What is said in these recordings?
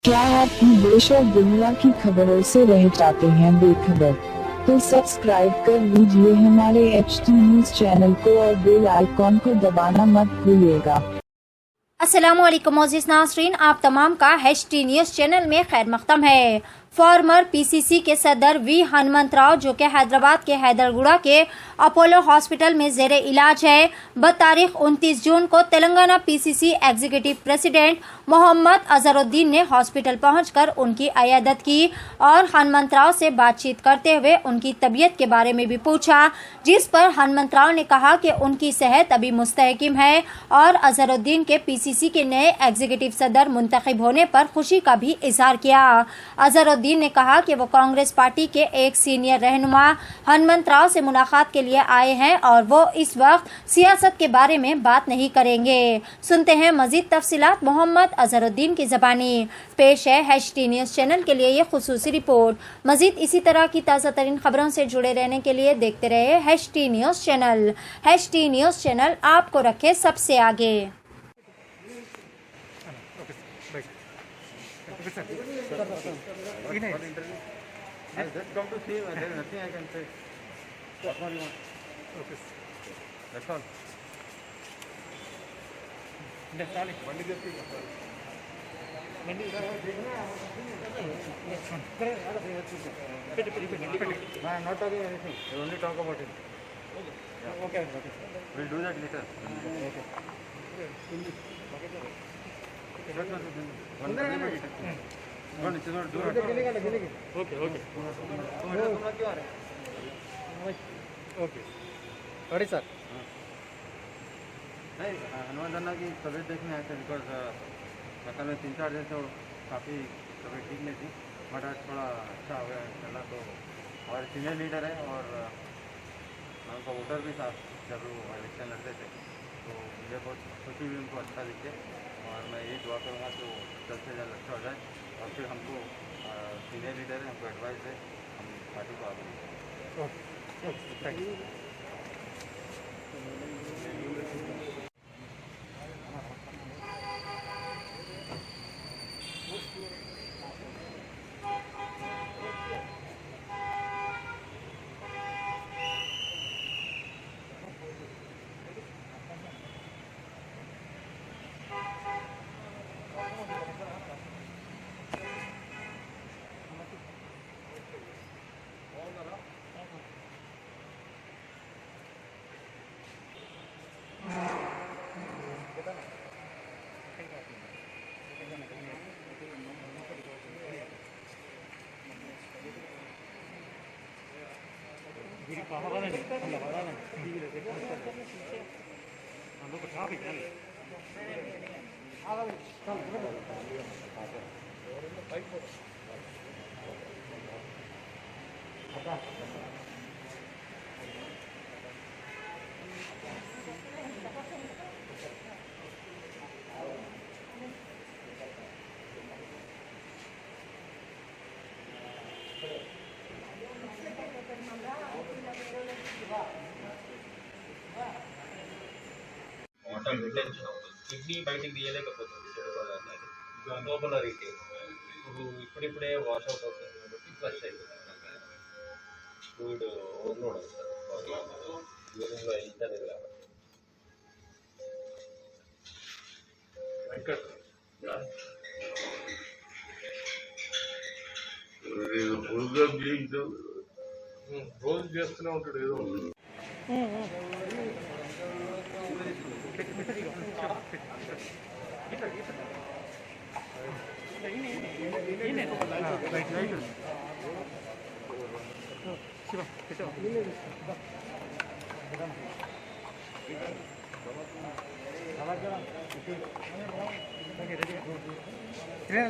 क्या आप देश और दुनिया की खबरों से रह जाते हैं बेखबर? तो सब्सक्राइब कर लीजिए हमारे HT न्यूज चैनल को और बेल आइकॉन को दबाना मत भूलिएगा। अस्सलामुअलैकुम मोज़िज़ नाज़रीन, आप तमाम का HT न्यूज़ चैनल में खैर मक़दम है। फॉर्मर PCC के सदर वी हनुमंतराव, जो कि हैदराबाद के हैदरगुड़ा के अपोलो हॉस्पिटल में ज़ेरे इलाज है, बतारीख 29 जून को Telangana PCC executive president Mohammad Azharuddin ने हॉस्पिटल पहुंचकर उनकी अयादत की और हनुमंतराव से बातचीत करते हुए उनकी तबीयत के बारे में भी पूछा, जिस पर हनुमंतराव ने कहा कि उनकी सेहत अभी मुस्तहकिम है और अजहरुद्दीन के PCC के नए एग्जीक्यूटिव सदर मुंतखब होने पर खुशी का भी इजहार किया। अजहरुद्दीन ने कहा कि वो कांग्रेस पार्टी के एक सीनियर रहनुमा हनुमंतराव से मुलाकात के लिए आए हैं और वो इस वक्त सियासत के बारे में बात नहीं करेंगे। सुनते हैं मजीद तफसीलात मोहम्मद अजहरुद्दीन की ज़बानी। पेश है HT न्यूज़ चैनल के लिए ये खुसूसी रिपोर्ट। मजीद इसी तरह की ताज़ा तरीन खबरों से जुड़े रहने के लिए देखते रहे HT news channel. HT news channel आपको रखे सबसे आगे। I'll just come to see you and there is nothing I can say. What more you want? Okay. That's all. బండి చెప్పి I am not talking anything. We only talk about it. Okay. We'll do that later. Sorry sir. नहीं, हनुमान अन्ना की तबीयत देखने आए थे because मतलब में 3-4 दिन से काफ़ी तबीयत ठीक नहीं थी, बट आज थोड़ा अच्छा हो गया इंशाल्लाह। तो हमारे सीनियर लीडर है और उनका वोटर भी था जब वो इलेक्शन लड़ते थे, तो मुझे बहुत खुशी हुई उनको अच्छा दिखे और मैं यही दुआ करूँगा कि वो जल्द से जल्द अच्छा हो जाए। और फिर हमको सीनियर लीडर है, हमको एडवाइस है, हम पार्टी को आगे बढ़ाएं। Thank you. వాటర్ రిటెన్షన్ అవుతుంది, కిడ్నీ బయటికి తీయలేకపోతుంది లోపల రిటైన్. ఇప్పుడిప్పుడే వాష్ అవుట్ అవుతుంది కాబట్టి ఫ్లష్ అయిపోతుంది, ఫ్లూయిడ్ ఓవర్లోడ్ అవుతుంది, యూరిన్లో వెళ్తలేదు కాబట్టి. రోజు చేస్తూనే ఉంటాడు ఏదో.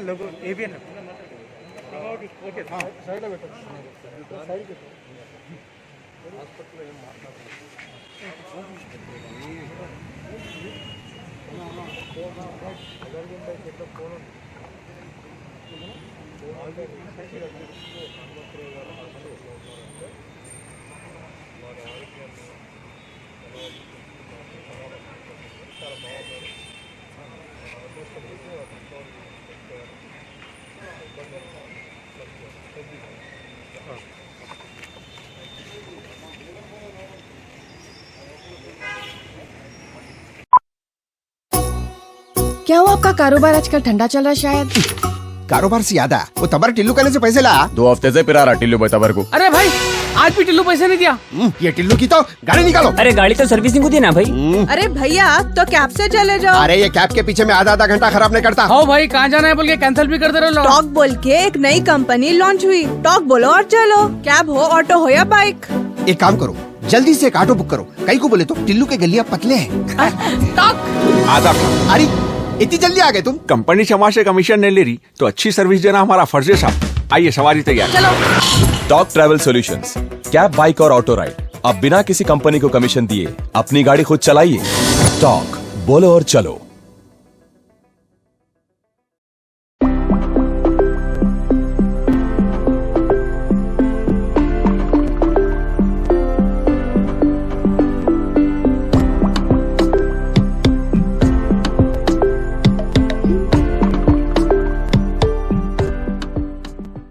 लोगो ABN ఓకే సైడ్లో పెట్టండి, సైడ్ పెట్టండి. హాస్పిటల్లో ఏం మాట్లాడుతుంది ఫోన్ చాలా బాగుంది. क्या हुआ आपका कारोबार आजकल ठंडा चल रहा है शायद? कारोबार से याद आया, वो तबर टिल्लू कहने से पैसे ला। 2 हफ्ते से पिरा रहा टिल्लू भाई तबर को। अरे भाई आज भी टिल्लू पैसे नहीं दिया। ये टिल्लू की तो गाड़ी निकालो। अरे गाड़ी तो सर्विसिंग होती है ना भाई। अरे भैया तो कैब से चले जाओ। अरे ये कैब के पीछे में आधा घंटा खराब नहीं करता। हाँ भाई कहाँ जाना है बोल के कैंसिल भी करते रहो। टॉक बोल के एक नई कंपनी लॉन्च हुई। टॉक बोलो और चलो, कैब हो, ऑटो हो या बाइक। एक काम करो, जल्दी से एक ऑटो बुक करो। कहीं को बोले तो टिल्लू के गलियां पतले हैं। आधा अरे इतनी जल्दी आ गए तुम? कंपनी क्षमा से कमीशन नहीं ले रही तो अच्छी सर्विस देना हमारा फर्ज है साहब। आइए सवारी तैयार। Talk travel solutions, cab, bike और ऑटो राइड। अब बिना किसी कंपनी को कमीशन दिए अपनी गाड़ी खुद चलाइए। टॉक बोलो और चलो।